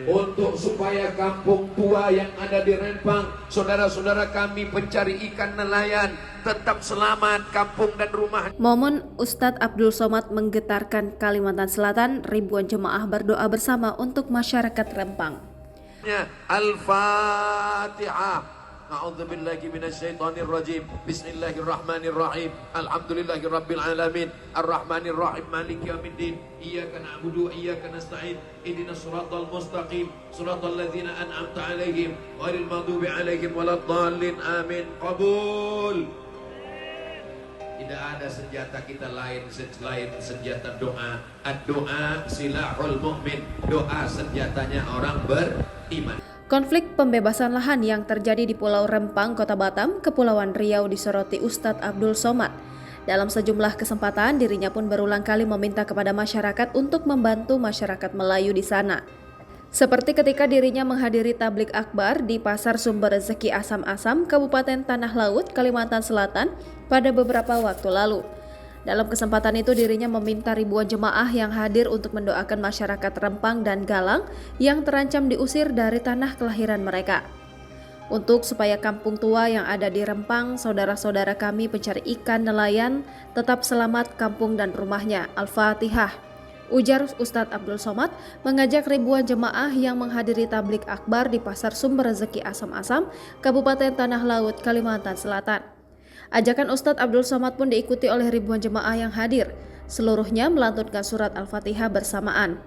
untuk supaya kampung tua yang ada di Rempang, saudara-saudara kami pencari ikan nelayan tetap selamat, kampung dan rumah. Momen Ustadz Abdul Somad menggetarkan Kalimantan Selatan, ribuan jemaah berdoa bersama untuk masyarakat Rempang. Al-Fatihah. A'udzubillahi minasyaitonirrajim. Bismillahirrahmanirrahim. Alhamdulillahirabbil alamin. Arrahmanirrahim. Maliki yaumiddin. Iyyaka na'budu wa iyyaka nasta'in. Ihdinas siratal mustaqim. Siratal ladzina an'amta 'alaihim ghairil maghdubi 'alaihim waladdallin. Amin. Qabul. Tidak ada senjata kita lain selain senjata doa. Ad-doa silahul mu'min. Doa senjatanya orang beriman. Konflik pembebasan lahan yang terjadi di Pulau Rempang, Kota Batam, Kepulauan Riau disoroti Ustadz Abdul Somad. Dalam sejumlah kesempatan, dirinya pun berulang kali meminta kepada masyarakat untuk membantu masyarakat Melayu di sana. Seperti ketika dirinya menghadiri tablik akbar di Pasar Sumber Rezeki Asam-Asam, Kabupaten Tanah Laut, Kalimantan Selatan pada beberapa waktu lalu. Dalam kesempatan itu dirinya meminta ribuan jemaah yang hadir untuk mendoakan masyarakat Rempang dan Galang yang terancam diusir dari tanah kelahiran mereka. Untuk supaya kampung tua yang ada di Rempang, saudara-saudara kami pencari ikan nelayan tetap selamat kampung dan rumahnya. Al-Fatihah. Ujar Ustadz Abdul Somad mengajak ribuan jemaah yang menghadiri tablik akbar di Pasar Sumber Rezeki Asam-Asam, Kabupaten Tanah Laut, Kalimantan Selatan. Ajakan Ustadz Abdul Somad pun diikuti oleh ribuan jemaah yang hadir. Seluruhnya melantunkan surat Al-Fatihah bersamaan.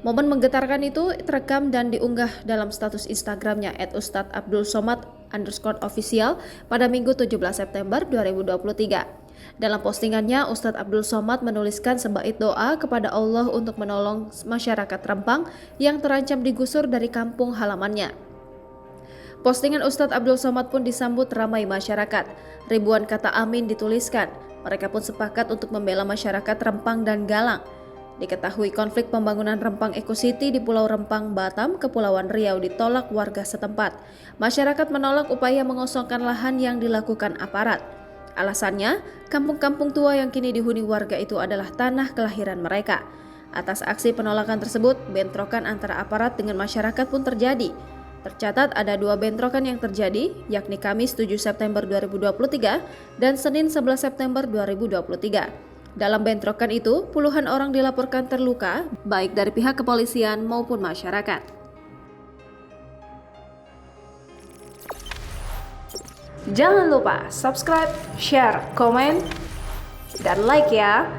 Momen menggetarkan itu terekam dan diunggah dalam status Instagramnya @ustadzabdulsomad_official pada Minggu 17 September 2023. Dalam postingannya, Ustadz Abdul Somad menuliskan sebait doa kepada Allah untuk menolong masyarakat Rempang yang terancam digusur dari kampung halamannya. Postingan Ustadz Abdul Somad pun disambut ramai masyarakat. Ribuan kata amin dituliskan. Mereka pun sepakat untuk membela masyarakat Rempang dan Galang. Diketahui konflik pembangunan Rempang Eco City di Pulau Rempang, Batam, Kepulauan Riau ditolak warga setempat. Masyarakat menolak upaya mengosongkan lahan yang dilakukan aparat. Alasannya, kampung-kampung tua yang kini dihuni warga itu adalah tanah kelahiran mereka. Atas aksi penolakan tersebut, bentrokan antara aparat dengan masyarakat pun terjadi. Tercatat ada 2 bentrokan yang terjadi, yakni Kamis 7 September 2023 dan Senin 11 September 2023. Dalam bentrokan itu, puluhan orang dilaporkan terluka, baik dari pihak kepolisian maupun masyarakat. Jangan lupa subscribe, share, komen, dan like ya!